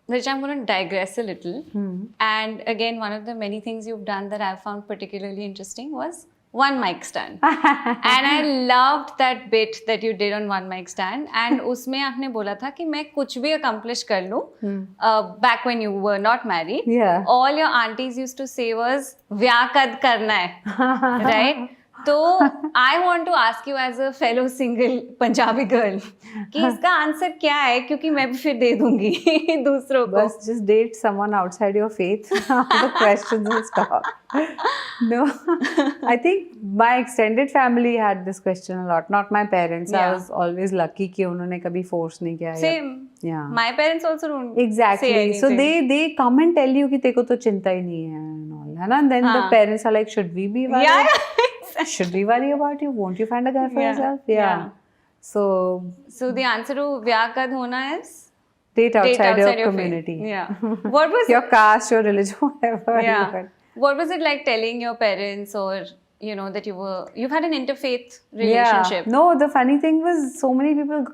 Richa, I'm going to digress a little. And again, one of the many things you've done that I've found particularly interesting was one mic stand. And I loved that bit that you did on one mic stand. And उसमें आपने बोला था कि मैं कुछ भी accomplish कर लूँ. Back when you were not married, Yeah. all your aunties used to say was ब्याह कद करना है, right? तो I want to ask you as a fellow single Punjabi girl कि इसका आंसर क्या है, क्योंकि मैं भी फिर दे दूंगी दूसरों को. बस just date someone outside your faith. The questions will stop. No, I think my extended family had this question a lot. Not my parents. I was always lucky कि उन्होंने कभी force नहीं किया. Same. Yeah. My parents also don't Exactly. say anything. So they come and tell you कि तेरे को तो चिंता ही नहीं है and all, है ना? And then the parents are like, should we be worried? Yeah. Should we worry about you? Won't you find a guy for yourself? Yeah. So the answer to ब्याह कद होना is date outside your faith. community. Yeah. What was your caste, your religion, whatever. Yeah. What was it like telling your parents, or you know, that you've had an interfaith relationship? Yeah. No, the funny thing was so many people,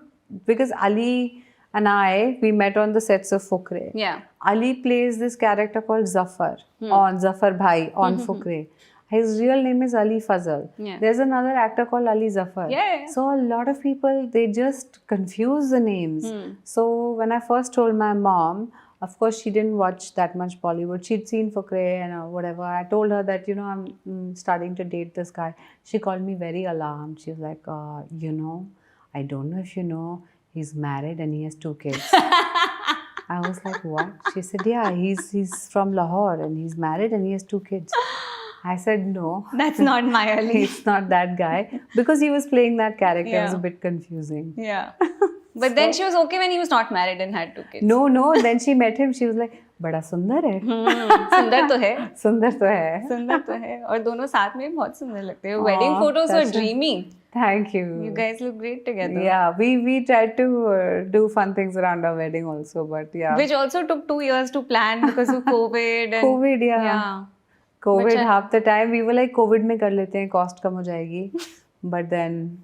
because Ali and we met on the sets of Fukre. Yeah. Ali plays this character called Zafar on Zafar Bhai on Fukre. His real name is Ali Fazal. Yeah. There's another actor called Ali Zafar. Yeah. So a lot of people, they just confuse the names. So when I first told my mom, of course she didn't watch that much Bollywood. She'd seen Fukre and whatever. I told her that, you know, I'm starting to date this guy. She called me very alarmed. She was like, you know, I don't know if you know, he's married and he has 2 kids. I was like, what? She said, yeah, he's from Lahore and he's married and he has 2 kids. I said, no. That's not my Ali. It's not that guy. Because he was playing that character. It was a bit confusing. Yeah. But then she was okay when he was not married and had 2 kids. No. Then she met him. She was like, बड़ा सुंदर है. सुंदर तो है. सुंदर तो है. सुंदर तो है. और दोनों साथ में बहुत सुंदर लगते हैं. Wedding photos were dreamy. Thank you. You guys look great together. Yeah, we tried to do fun things around our wedding also, but yeah. Which also took 2 years to plan because of COVID. And COVID, yeah. COVID, half the time we were like, COVID में कर लेते हैं, cost कम हो जाएगी. But then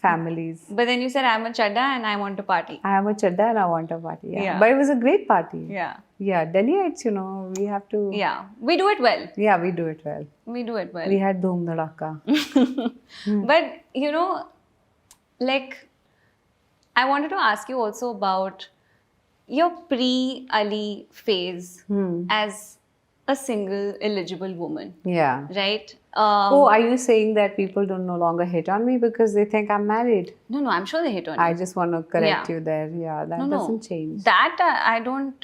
families. But then you said, I'm a Chadha and I want to party. I am a Chadha and I want a party. Yeah. But it was a great party. Yeah. Yeah, Delhiites, you know, we have to. Yeah, we do it well. Yeah, we do it well. We do it well. We had Dhoom Dhadaka. But, you know, like, I wanted to ask you also about your pre-Ali phase as a single eligible woman. Yeah. Right? Are you saying that people don't no longer hit on me because they think I'm married? No, I'm sure they hit on you. I just want to correct you there. Yeah, that doesn't change. That I don't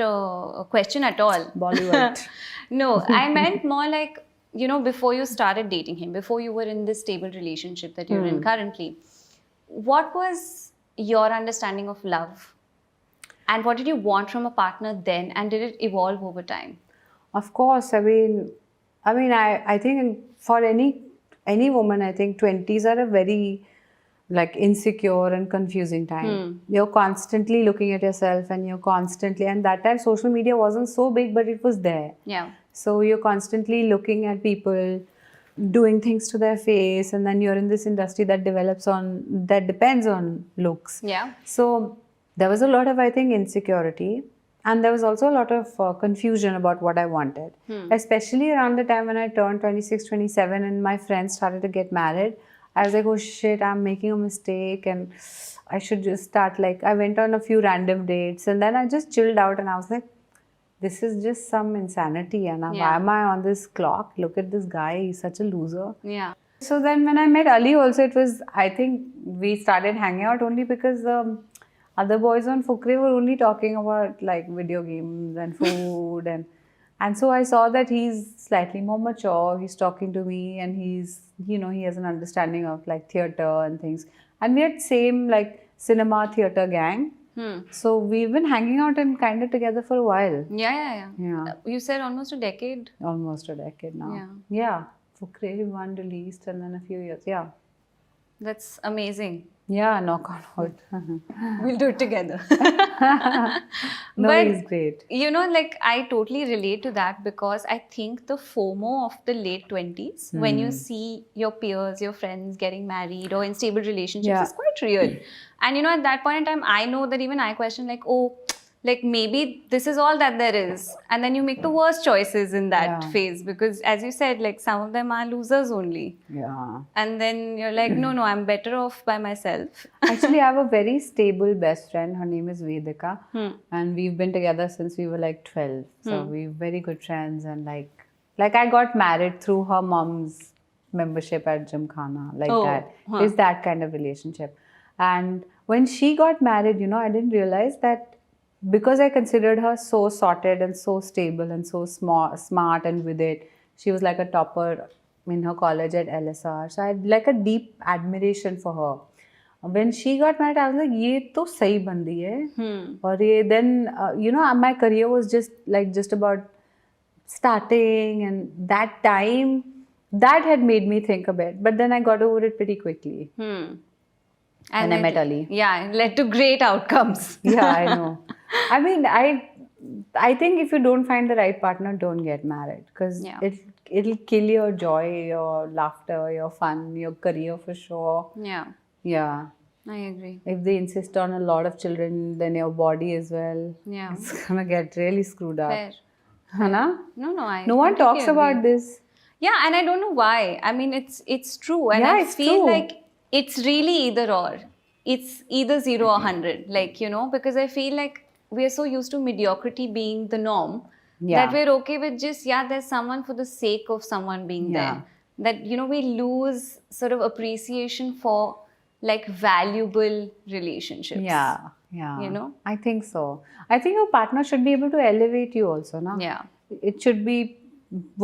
question at all. Bollywood. No, I meant more like, you know, before you started dating him, before you were in this stable relationship that you're in currently, what was your understanding of love? And what did you want from a partner then? And did it evolve over time? Of course. I think for any woman, I think 20s are a very like insecure and confusing time. You're constantly looking at yourself and and that time social media wasn't so big, but it was there. Yeah. So you're constantly looking at people doing things to their face, and then you're in this industry that depends on looks. Yeah. So there was a lot of, I think, insecurity. And there was also a lot of confusion about what I wanted. Especially around the time when I turned 26, 27 and my friends started to get married. I was like, oh shit, I'm making a mistake and I should just start I went on a few random dates and then I just chilled out and I was like, this is just some insanity and why am I on this clock? Look at this guy, he's such a loser. Yeah. So then when I met Ali also, it was, I think we started hanging out only because other boys on Fukre were only talking about like video games and food and so I saw that he's slightly more mature, he's talking to me and he's, you know, he has an understanding of like theatre and things. And we had same like cinema theatre gang. So we've been hanging out and kind of together for a while. Yeah. Yeah. You said almost a decade? Almost a decade now. Yeah. Yeah. Fukre one released and then a few years. Yeah. That's amazing. Yeah, knock on wood. We'll do it together. No, but, he's great. You know, like I totally relate to that because I think the FOMO of the late 20s, when you see your peers, your friends getting married or in stable relationships is quite real. And you know, at that point in time, I know that even I question like, oh, like maybe this is all that there is, and then you make the worst choices in that Yeah. phase, because as you said, like some of them are losers only, Yeah. and then you're like, no, I'm better off by myself. Actually, I have a very stable best friend. Her name is Vedika, Hmm. and we've been together since we were like 12. So we're very good friends, and like I got married through her mom's membership at Gymkhana, like Oh, that. huh. It's that kind of relationship. And when she got married, you know, I didn't realize that because I considered her so sorted and so stable and so smart and with it, she was like a topper in her college at LSR. So I had like a deep admiration for her. When she got married, I was like, ये तो सही बंदी है. और ये then you know, my career was just about starting, and that time that had made me think a bit. But then I got over it pretty quickly. And When I it- met Ali. Yeah, it led to great outcomes. Yeah, I know. I mean, I think if you don't find the right partner, don't get married, because Yeah. it'll kill your joy, your laughter, your fun, your career for sure. Yeah, Yeah. I agree. If they insist on a lot of children, then your body as well. Yeah. It's gonna get really screwed up. Fair. Hana? No, I No one completely talks agree. about this. Yeah, and I don't know why. I mean, it's true, and Yeah, I it's feel true. like it's really either or. It's either 0 or 100, like, you know, because I feel like we are so used to mediocrity being the norm Yeah. that we're okay with just, there's someone for the sake of someone being Yeah. there. That, you know, we lose sort of appreciation for like valuable relationships. Yeah. Yeah. You know? I think so. I think your partner should be able to elevate you also, no? Yeah. It should be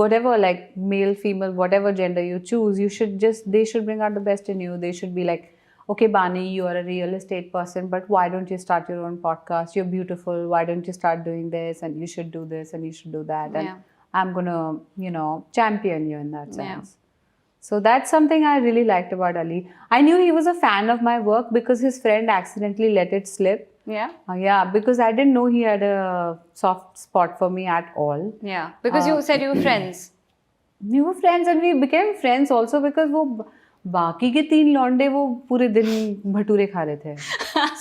whatever, like male, female, whatever gender you choose, they should bring out the best in you. They should be like, okay, Bani, you are a real estate person, but why don't you start your own podcast? You're beautiful. Why don't you start doing this? And you should do this and you should do that. And Yeah. I'm going to, you know, champion you in that Yeah. sense. So that's something I really liked about Ali. I knew he was a fan of my work because his friend accidentally let it slip. Yeah. Yeah, because I didn't know he had a soft spot for me at all. Yeah. Because you said you were friends. We were friends and we became friends also because वो बाकी के 3 लौंडे वो पूरे दिन भटूरे खा रहे थे.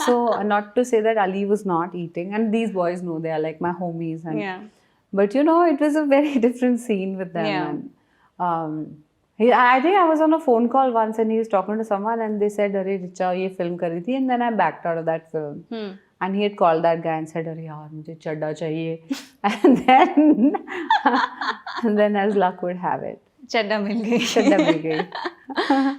So not to say that Ali was not eating, and these boys know, they are like my homies. And, Yeah. But you know, it was a very different scene with them. Yeah. And, I think I was on a phone call once and he was talking to someone and they said, "Arey Richa, ये film करी थी," and then I backed out of that film. And he had called that guy and said, "Arey yaar, मुझे चड्डा चाहिए," and then as luck would have it, Chadda mil gayi. चड्डा मिल गई.